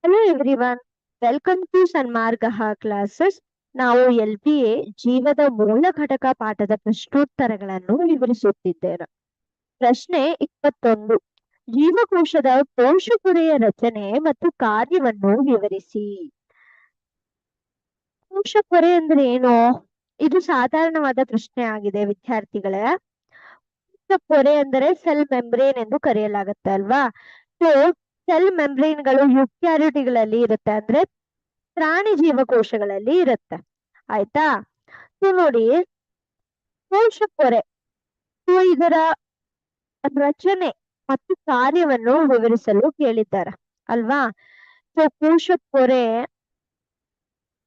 Hello everyone, welcome to ಸನ್ಮಾರ್ಗಹ classes. ನಾವು LPA ಜೀವದ ಮೂಲ ಘಟಕ ಪಾಠದ ಪ್ರಶ್ನೋತ್ತರಗಳನ್ನು ವಿವರಿಸುತ್ತಿದ್ದೇವೆ. ಪ್ರಶ್ನೆ 21. ಜೀವಕೋಶದ ಕೋಶಪೊರೆಯ ರಚನೆ ಮತ್ತು ಕಾರ್ಯವನ್ನು ವಿವರಿಸಿ. ಕೋಶಪೊರೆ ಅಂದ್ರೆ ಏನು? ಇದು ಸಾಧಾರಣವಾದ ಪ್ರಶ್ನೆ ಆಗಿದೆ ವಿದ್ಯಾರ್ಥಿಗಳೇ. ಕೋಶಪೊರೆ ಅಂದರೆ ಸೆಲ್ ಮೆಂಬ್ರೇನ್ ಎಂದು ಕರೆಯಲಾಗುತ್ತೆ ಅಲ್ವಾ? ಸೊ ಸೆಲ್ ಮೆಂಬ್ರೇನ್ಗಳು ಯುಕ್ಯಾರಿಟಿಗಳಲ್ಲಿ ಇರುತ್ತೆ, ಅಂದ್ರೆ ಪ್ರಾಣಿ ಜೀವಕೋಶಗಳಲ್ಲಿ ಇರುತ್ತೆ. ಆಯ್ತಾ? ಸೊ ನೋಡಿ, ಕೋಶಪೊರೆ ಇದರ ರಚನೆ ಮತ್ತು ಕಾರ್ಯವನ್ನು ವಿವರಿಸಲು ಕೇಳಿದ್ದಾರೆ ಅಲ್ವಾ? ಸೊ ಕೋಶಪೊರೆ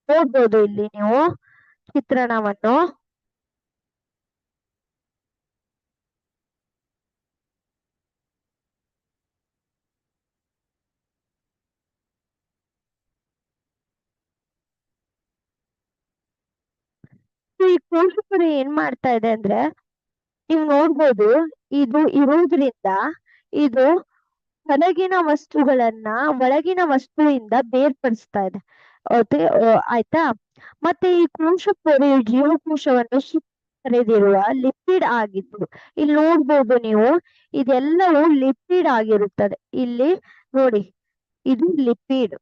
ನೋಡ್ಬೋದು ಇಲ್ಲಿ ನೀವು ಚಿತ್ರಣವನ್ನು. ಈ ಕೋಶಪೊರೆ ಏನ್ ಮಾಡ್ತಾ ಇದೆ ಅಂದ್ರೆ, ನೀವು ನೋಡ್ಬೋದು, ಇದು ಇರುವುದ್ರಿಂದ ಇದು ಹೊರಗಿನ ವಸ್ತುಗಳನ್ನ ಒಳಗಿನ ವಸ್ತುವಿಂದ ಬೇರ್ಪಡಿಸ್ತಾ ಇದೆ. ಆಯ್ತಾ? ಮತ್ತೆ ಈ ಕೋಶಪೊರೆಯು ಜೀವಕೋಶವನ್ನು ಸುತ್ತರಿದಿರುವ ಲಿಪಿಡ್ ಆಗಿದ್ದು, ಇಲ್ಲಿ ನೋಡ್ಬೋದು ನೀವು, ಇದೆಲ್ಲವೂ ಲಿಪಿಡ್ ಆಗಿರುತ್ತದೆ. ಇಲ್ಲಿ ನೋಡಿ, ಇದು ಲಿಪಿಡ್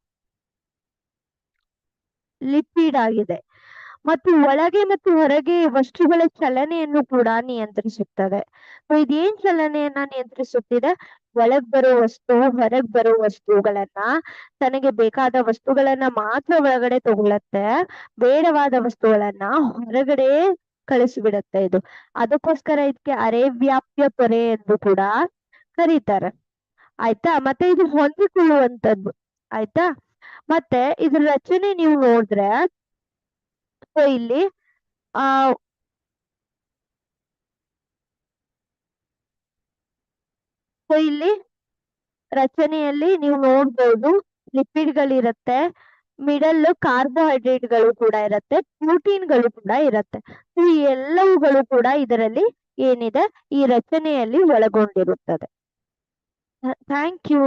ಆಗಿದೆ. ಮತ್ತು ಒಳಗೆ ಮತ್ತು ಹೊರಗೆ ವಸ್ತುಗಳ ಚಲನೆಯನ್ನು ಕೂಡ ನಿಯಂತ್ರಿಸುತ್ತದೆ. ಇದೇನ್ ಚಲನೆಯನ್ನ ನಿಯಂತ್ರಿಸುತ್ತಿದೆ? ಒಳಗ್ ಬರೋ ವಸ್ತು, ಹೊರಗ್ ಬರೋ ವಸ್ತುಗಳನ್ನ, ತನಗೆ ಬೇಕಾದ ವಸ್ತುಗಳನ್ನ ಮಾತ್ರ ಒಳಗಡೆ ತಗೊಳತ್ತೆ, ಬೇಡವಾದ ವಸ್ತುಗಳನ್ನ ಹೊರಗಡೆ ಕಳಿಸಿಬಿಡತ್ತೆ ಇದು. ಅದಕ್ಕೋಸ್ಕರ ಇದಕ್ಕೆ ಅರೆವ್ಯಾಪ್ಯ ಪೊರೆ ಎಂದು ಕೂಡ ಕರೀತಾರೆ. ಆಯ್ತಾ? ಮತ್ತೆ ಇದು ಹೊಂದಿಕೊಳ್ಳುವಂತದ್ದು. ಆಯ್ತಾ? ಮತ್ತೆ ಇದ್ರ ರಚನೆ ನೀವು ನೋಡಿದ್ರೆ, ಇಲ್ಲಿ ಆ ಇಲ್ಲಿ ರಚನೆಯಲ್ಲಿ ನೀವು ನೋಡ್ಬೋದು, ಲಿಪಿಡ್ಗಳಿರತ್ತೆ, ಮಿಡಲ್ ಕಾರ್ಬೋಹೈಡ್ರೇಟ್ಗಳು ಕೂಡ ಇರತ್ತೆ, ಪ್ರೋಟೀನ್ಗಳು ಕೂಡ ಇರತ್ತೆ. ಈ ಎಲ್ಲವುಗಳು ಕೂಡ ಇದರಲ್ಲಿ ಏನಿದೆ, ಈ ರಚನೆಯಲ್ಲಿ ಒಳಗೊಂಡಿರುತ್ತದೆ. Thank you.